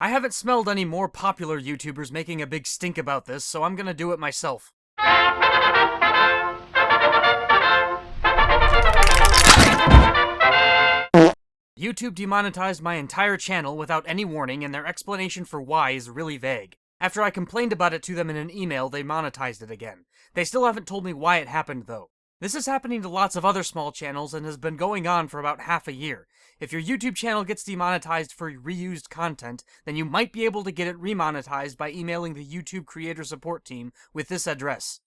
I haven't smelled any more popular YouTubers making a big stink about this, so I'm gonna do it myself. YouTube demonetized my entire channel without any warning, and their explanation for why is really vague. After I complained about it to them in an email, they monetized it again. They still haven't told me why it happened, though. This is happening to lots of other small channels and has been going on for about half a year. If your YouTube channel gets demonetized for reused content, then you might be able to get it remonetized by emailing the YouTube Creator Support Team with this address.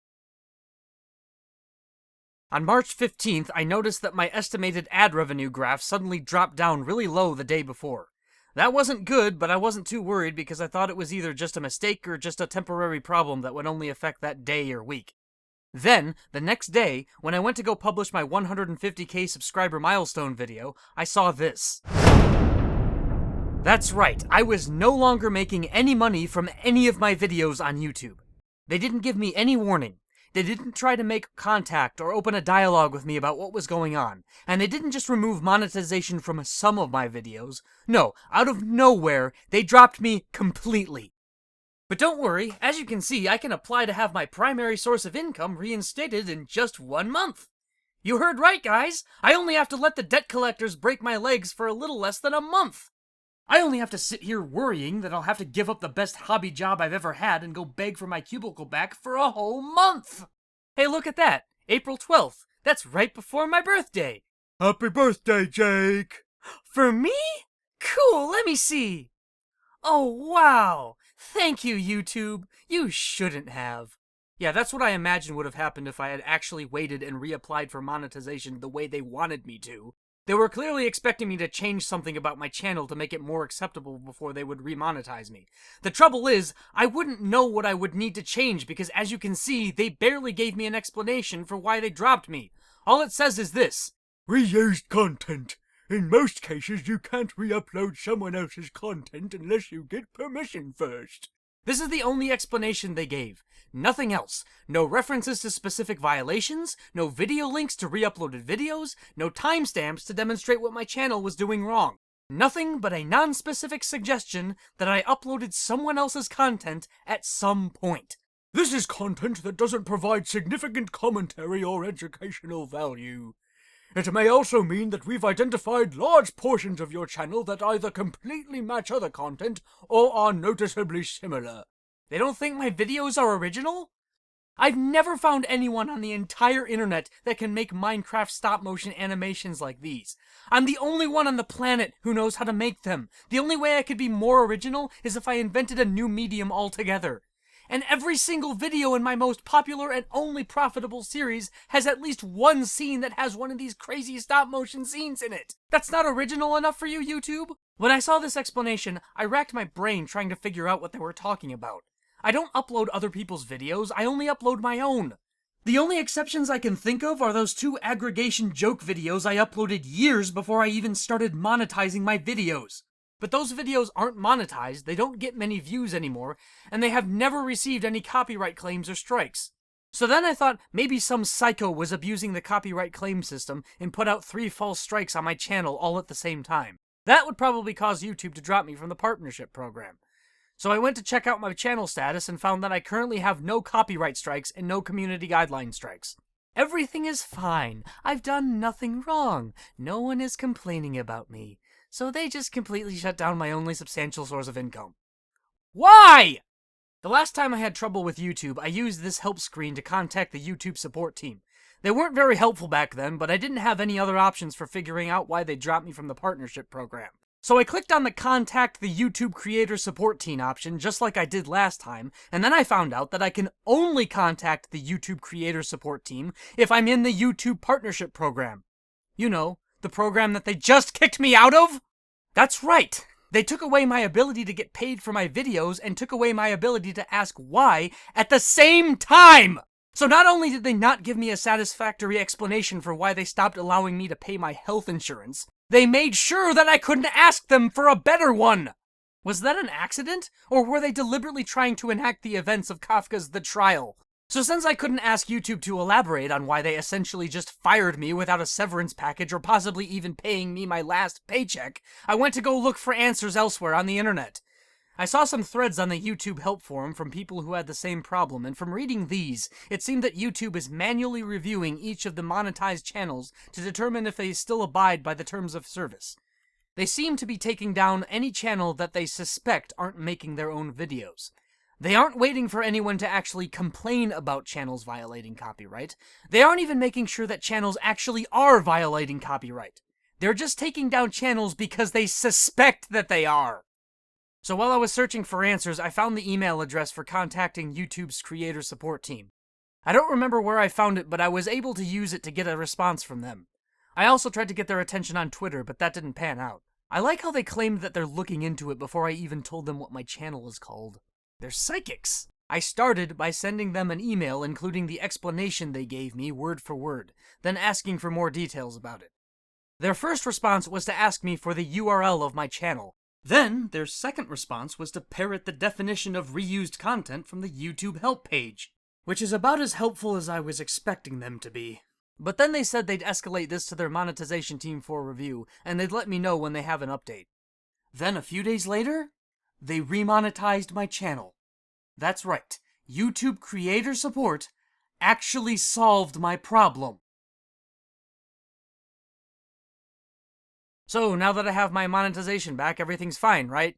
On March 15th, I noticed that my estimated ad revenue graph suddenly dropped down really low the day before. That wasn't good, but I wasn't too worried because I thought it was either just a mistake or just a temporary problem that would only affect that day or week. Then, the next day, when I went to go publish my 150k subscriber milestone video, I saw this. That's right, I was no longer making any money from any of my videos on YouTube. They didn't give me any warning. They didn't try to make contact or open a dialogue with me about what was going on, and they didn't just remove monetization from some of my videos. No, out of nowhere, they dropped me completely. But don't worry, as you can see, I can apply to have my primary source of income reinstated in just 1 month. You heard right, guys! I only have to let the debt collectors break my legs for a little less than a month! I only have to sit here worrying that I'll have to give up the best hobby job I've ever had and go beg for my cubicle back for a whole month! Hey, look at that! April 12th. That's right before my birthday! Happy birthday, Jake! For me? Cool, let me see! Oh, wow! Thank you, YouTube! You shouldn't have. Yeah, that's what I imagined would have happened if I had actually waited and reapplied for monetization the way they wanted me to. They were clearly expecting me to change something about my channel to make it more acceptable before they would remonetize me. The trouble is, I wouldn't know what I would need to change because, as you can see, they barely gave me an explanation for why they dropped me. All it says is this. Reused content. In most cases, you can't re-upload someone else's content unless you get permission first. This is the only explanation they gave. Nothing else. No references to specific violations, no video links to re-uploaded videos, no timestamps to demonstrate what my channel was doing wrong. Nothing but a non-specific suggestion that I uploaded someone else's content at some point. This is content that doesn't provide significant commentary or educational value. It may also mean that we've identified large portions of your channel that either completely match other content or are noticeably similar. They don't think my videos are original? I've never found anyone on the entire internet that can make Minecraft stop-motion animations like these. I'm the only one on the planet who knows how to make them. The only way I could be more original is if I invented a new medium altogether. And every single video in my most popular and only profitable series has at least one scene that has one of these crazy stop-motion scenes in it. That's not original enough for you, YouTube? When I saw this explanation, I racked my brain trying to figure out what they were talking about. I don't upload other people's videos, I only upload my own. The only exceptions I can think of are those 2 aggregation joke videos I uploaded years before I even started monetizing my videos. But those videos aren't monetized, they don't get many views anymore, and they have never received any copyright claims or strikes. So then I thought maybe some psycho was abusing the copyright claim system and put out 3 false strikes on my channel all at the same time. That would probably cause YouTube to drop me from the partnership program. So I went to check out my channel status and found that I currently have no copyright strikes and no community guideline strikes. Everything is fine. I've done nothing wrong. No one is complaining about me. So they just completely shut down my only substantial source of income. Why? The last time I had trouble with YouTube, I used this help screen to contact the YouTube support team. They weren't very helpful back then, but I didn't have any other options for figuring out why they dropped me from the partnership program. So I clicked on the Contact the YouTube Creator Support Team option, just like I did last time, and then I found out that I can only contact the YouTube Creator Support Team if I'm in the YouTube Partnership Program. You know, the program that they just kicked me out of? That's right! They took away my ability to get paid for my videos and took away my ability to ask why at the same time! So not only did they not give me a satisfactory explanation for why they stopped allowing me to pay my health insurance, they made sure that I couldn't ask them for a better one! Was that an accident? Or were they deliberately trying to enact the events of Kafka's The Trial? So since I couldn't ask YouTube to elaborate on why they essentially just fired me without a severance package or possibly even paying me my last paycheck, I went to go look for answers elsewhere on the internet. I saw some threads on the YouTube help forum from people who had the same problem, and from reading these, it seemed that YouTube is manually reviewing each of the monetized channels to determine if they still abide by the terms of service. They seem to be taking down any channel that they suspect aren't making their own videos. They aren't waiting for anyone to actually complain about channels violating copyright. They aren't even making sure that channels actually are violating copyright. They're just taking down channels because they suspect that they are. So while I was searching for answers, I found the email address for contacting YouTube's creator support team. I don't remember where I found it, but I was able to use it to get a response from them. I also tried to get their attention on Twitter, but that didn't pan out. I like how they claimed that they're looking into it before I even told them what my channel is called. They're psychics! I started by sending them an email including the explanation they gave me word for word, then asking for more details about it. Their first response was to ask me for the URL of my channel. Then, their second response was to parrot the definition of reused content from the YouTube help page, which is about as helpful as I was expecting them to be. But then they said they'd escalate this to their monetization team for review, and they'd let me know when they have an update. Then a few days later, they remonetized my channel. That's right, YouTube creator support actually solved my problem. So, now that I have my monetization back, everything's fine, right?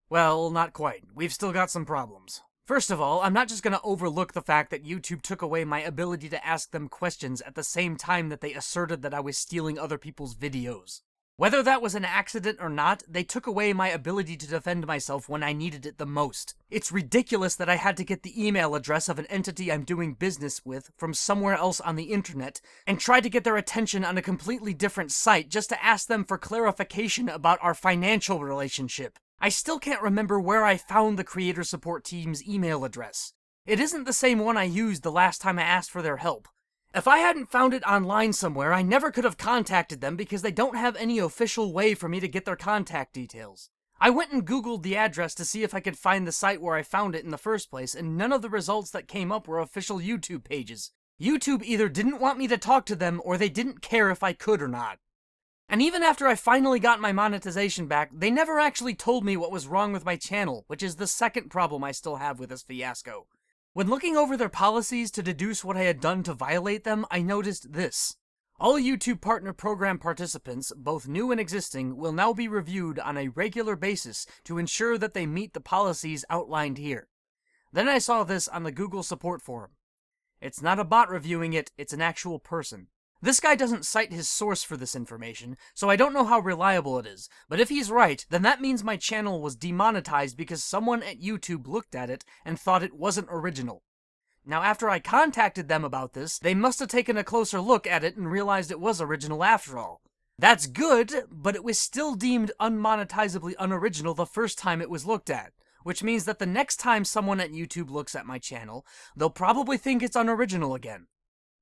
Well, not quite. We've still got some problems. First of all, I'm not just gonna overlook the fact that YouTube took away my ability to ask them questions at the same time that they asserted that I was stealing other people's videos. Whether that was an accident or not, they took away my ability to defend myself when I needed it the most. It's ridiculous that I had to get the email address of an entity I'm doing business with from somewhere else on the internet, and try to get their attention on a completely different site just to ask them for clarification about our financial relationship. I still can't remember where I found the creator support team's email address. It isn't the same one I used the last time I asked for their help. If I hadn't found it online somewhere, I never could have contacted them because they don't have any official way for me to get their contact details. I went and Googled the address to see if I could find the site where I found it in the first place, and none of the results that came up were official YouTube pages. YouTube either didn't want me to talk to them, or they didn't care if I could or not. And even after I finally got my monetization back, they never actually told me what was wrong with my channel, which is the second problem I still have with this fiasco. When looking over their policies to deduce what I had done to violate them, I noticed this. All YouTube Partner Program participants, both new and existing, will now be reviewed on a regular basis to ensure that they meet the policies outlined here. Then I saw this on the Google support forum. It's not a bot reviewing it, it's an actual person. This guy doesn't cite his source for this information, so I don't know how reliable it is, but if he's right, then that means my channel was demonetized because someone at YouTube looked at it and thought it wasn't original. Now after I contacted them about this, they must have taken a closer look at it and realized it was original after all. That's good, but it was still deemed unmonetizably unoriginal the first time it was looked at, which means that the next time someone at YouTube looks at my channel, they'll probably think it's unoriginal again.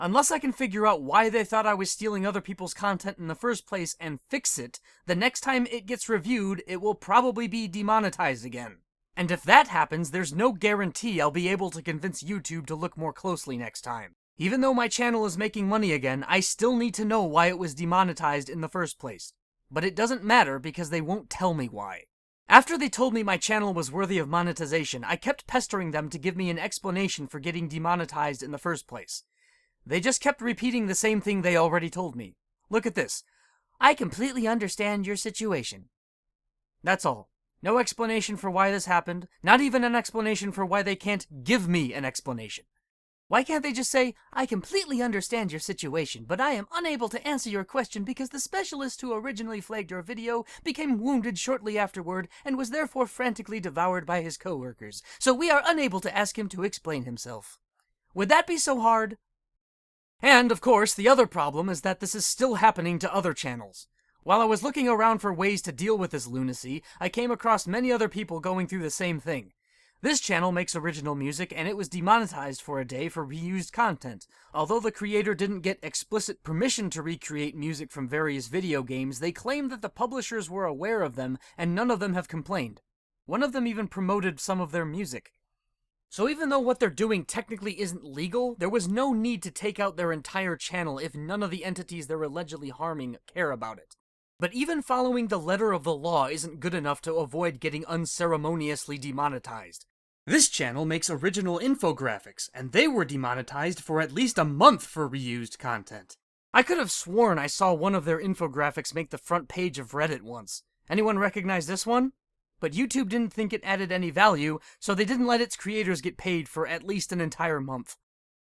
Unless I can figure out why they thought I was stealing other people's content in the first place and fix it, the next time it gets reviewed, it will probably be demonetized again. And if that happens, there's no guarantee I'll be able to convince YouTube to look more closely next time. Even though my channel is making money again, I still need to know why it was demonetized in the first place. But it doesn't matter because they won't tell me why. After they told me my channel was worthy of monetization, I kept pestering them to give me an explanation for getting demonetized in the first place. They just kept repeating the same thing they already told me. Look at this. I completely understand your situation. That's all. No explanation for why this happened, not even an explanation for why they can't give me an explanation. Why can't they just say, I completely understand your situation, but I am unable to answer your question because the specialist who originally flagged your video became wounded shortly afterward and was therefore frantically devoured by his coworkers, so we are unable to ask him to explain himself. Would that be so hard? And, of course, the other problem is that this is still happening to other channels. While I was looking around for ways to deal with this lunacy, I came across many other people going through the same thing. This channel makes original music, and it was demonetized for a day for reused content. Although the creator didn't get explicit permission to recreate music from various video games, they claimed that the publishers were aware of them, and none of them have complained. One of them even promoted some of their music. So even though what they're doing technically isn't legal, there was no need to take out their entire channel if none of the entities they're allegedly harming care about it. But even following the letter of the law isn't good enough to avoid getting unceremoniously demonetized. This channel makes original infographics, and they were demonetized for at least a month for reused content. I could have sworn I saw one of their infographics make the front page of Reddit once. Anyone recognize this one? But YouTube didn't think it added any value, so they didn't let its creators get paid for at least an entire month.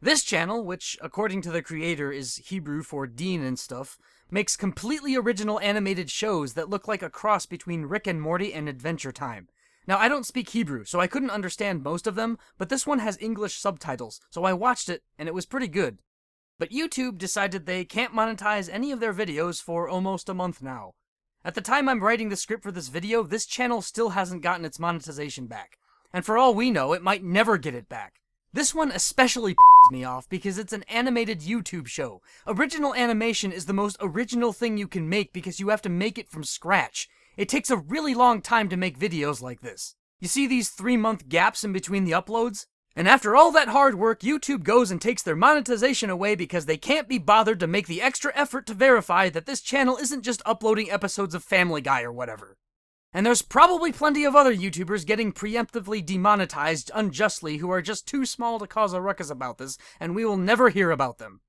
This channel, which according to the creator is Hebrew for Dean and stuff, makes completely original animated shows that look like a cross between Rick and Morty and Adventure Time. Now, I don't speak Hebrew, so I couldn't understand most of them, but this one has English subtitles, so I watched it, and it was pretty good. But YouTube decided they can't monetize any of their videos for almost a month now. At the time I'm writing the script for this video, this channel still hasn't gotten its monetization back. And for all we know, it might never get it back. This one especially pisses me off because it's an animated YouTube show. Original animation is the most original thing you can make because you have to make it from scratch. It takes a really long time to make videos like this. You see these 3-month gaps in between the uploads? And after all that hard work, YouTube goes and takes their monetization away because they can't be bothered to make the extra effort to verify that this channel isn't just uploading episodes of Family Guy or whatever. And there's probably plenty of other YouTubers getting preemptively demonetized unjustly who are just too small to cause a ruckus about this, and we will never hear about them.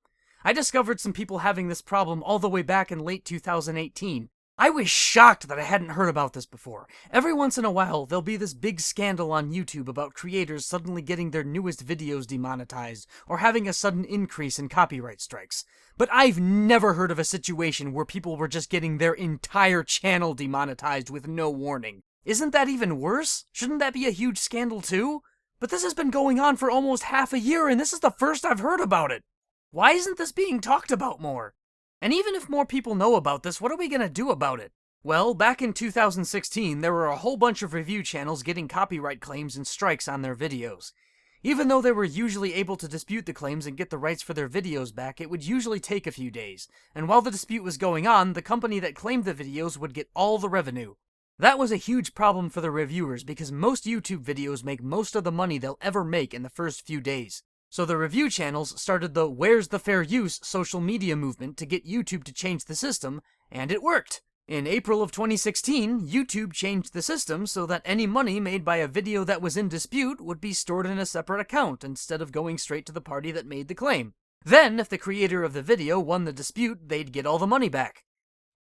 I discovered some people having this problem all the way back in late 2018. I was shocked that I hadn't heard about this before. Every once in a while, there'll be this big scandal on YouTube about creators suddenly getting their newest videos demonetized, or having a sudden increase in copyright strikes. But I've never heard of a situation where people were just getting their entire channel demonetized with no warning. Isn't that even worse? Shouldn't that be a huge scandal too? But this has been going on for almost half a year, and this is the first I've heard about it. Why isn't this being talked about more? And even if more people know about this, what are we gonna do about it? Well, back in 2016, there were a whole bunch of review channels getting copyright claims and strikes on their videos. Even though they were usually able to dispute the claims and get the rights for their videos back, it would usually take a few days. And while the dispute was going on, the company that claimed the videos would get all the revenue. That was a huge problem for the reviewers because most YouTube videos make most of the money they'll ever make in the first few days. So the review channels started the Where's the Fair Use social media movement to get YouTube to change the system, and it worked. In April of 2016, YouTube changed the system so that any money made by a video that was in dispute would be stored in a separate account instead of going straight to the party that made the claim. Then, if the creator of the video won the dispute, they'd get all the money back.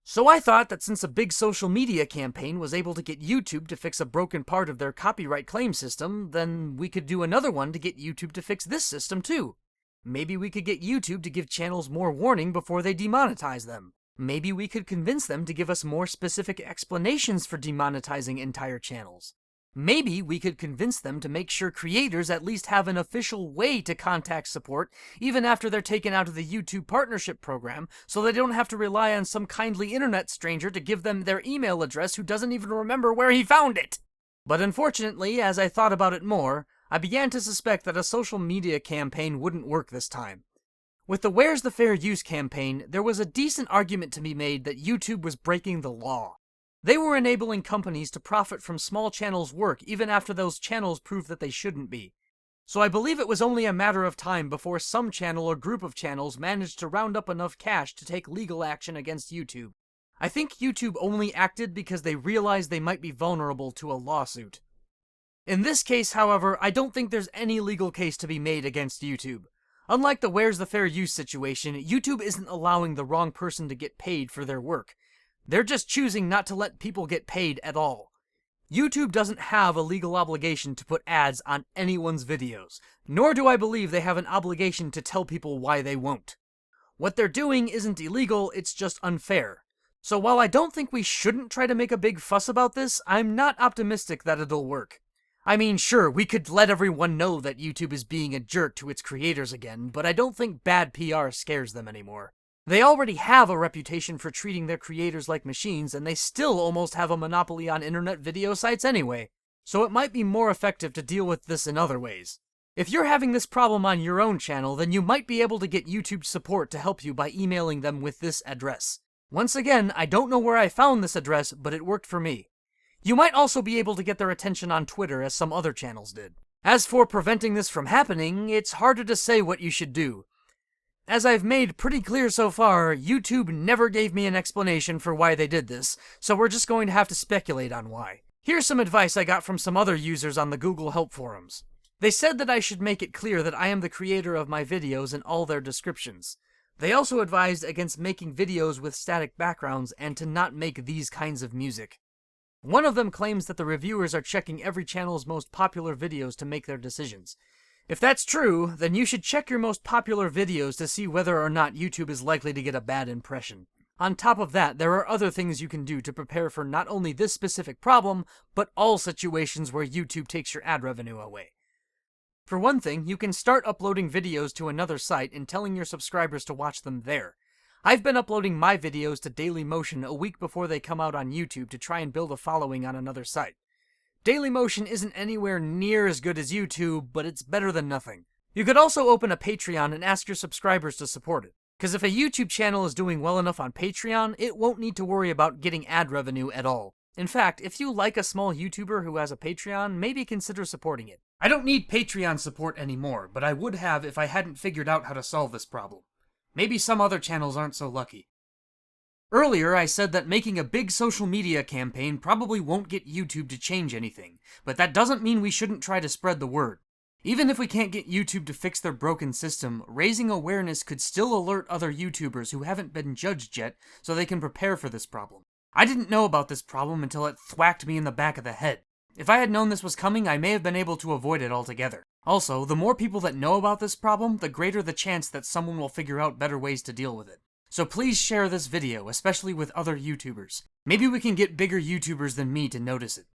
So I thought that since a big social media campaign was able to get YouTube to fix a broken part of their copyright claim system, then we could do another one to get YouTube to fix this system too. Maybe we could get YouTube to give channels more warning before they demonetize them. Maybe we could convince them to give us more specific explanations for demonetizing entire channels. Maybe we could convince them to make sure creators at least have an official way to contact support even after they're taken out of the YouTube partnership program, so they don't have to rely on some kindly internet stranger to give them their email address who doesn't even remember where he found it. But unfortunately, as I thought about it more, I began to suspect that a social media campaign wouldn't work this time. With the Where's the Fair Use campaign, there was a decent argument to be made that YouTube was breaking the law. They were enabling companies to profit from small channels' work even after those channels proved that they shouldn't be. So I believe it was only a matter of time before some channel or group of channels managed to round up enough cash to take legal action against YouTube. I think YouTube only acted because they realized they might be vulnerable to a lawsuit. In this case, however, I don't think there's any legal case to be made against YouTube. Unlike the Where's the Fair Use situation, YouTube isn't allowing the wrong person to get paid for their work. They're just choosing not to let people get paid at all. YouTube doesn't have a legal obligation to put ads on anyone's videos, nor do I believe they have an obligation to tell people why they won't. What they're doing isn't illegal, it's just unfair. So while I don't think we shouldn't try to make a big fuss about this, I'm not optimistic that it'll work. I mean, sure, we could let everyone know that YouTube is being a jerk to its creators again, but I don't think bad PR scares them anymore. They already have a reputation for treating their creators like machines, and they still almost have a monopoly on internet video sites anyway, so it might be more effective to deal with this in other ways. If you're having this problem on your own channel, then you might be able to get YouTube support to help you by emailing them with this address. Once again, I don't know where I found this address, but it worked for me. You might also be able to get their attention on Twitter, as some other channels did. As for preventing this from happening, it's harder to say what you should do. As I've made pretty clear so far, YouTube never gave me an explanation for why they did this, so we're just going to have to speculate on why. Here's some advice I got from some other users on the Google Help forums. They said that I should make it clear that I am the creator of my videos in all their descriptions. They also advised against making videos with static backgrounds and to not make these kinds of music. One of them claims that the reviewers are checking every channel's most popular videos to make their decisions. If that's true, then you should check your most popular videos to see whether or not YouTube is likely to get a bad impression. On top of that, there are other things you can do to prepare for not only this specific problem, but all situations where YouTube takes your ad revenue away. For one thing, you can start uploading videos to another site and telling your subscribers to watch them there. I've been uploading my videos to Dailymotion a week before they come out on YouTube to try and build a following on another site. Dailymotion isn't anywhere near as good as YouTube, but it's better than nothing. You could also open a Patreon and ask your subscribers to support it. Because if a YouTube channel is doing well enough on Patreon, it won't need to worry about getting ad revenue at all. In fact, if you like a small YouTuber who has a Patreon, maybe consider supporting it. I don't need Patreon support anymore, but I would have if I hadn't figured out how to solve this problem. Maybe some other channels aren't so lucky. Earlier, I said that making a big social media campaign probably won't get YouTube to change anything, but that doesn't mean we shouldn't try to spread the word. Even if we can't get YouTube to fix their broken system, raising awareness could still alert other YouTubers who haven't been judged yet so they can prepare for this problem. I didn't know about this problem until it thwacked me in the back of the head. If I had known this was coming, I may have been able to avoid it altogether. Also, the more people that know about this problem, the greater the chance that someone will figure out better ways to deal with it. So please share this video, especially with other YouTubers. Maybe we can get bigger YouTubers than me to notice it.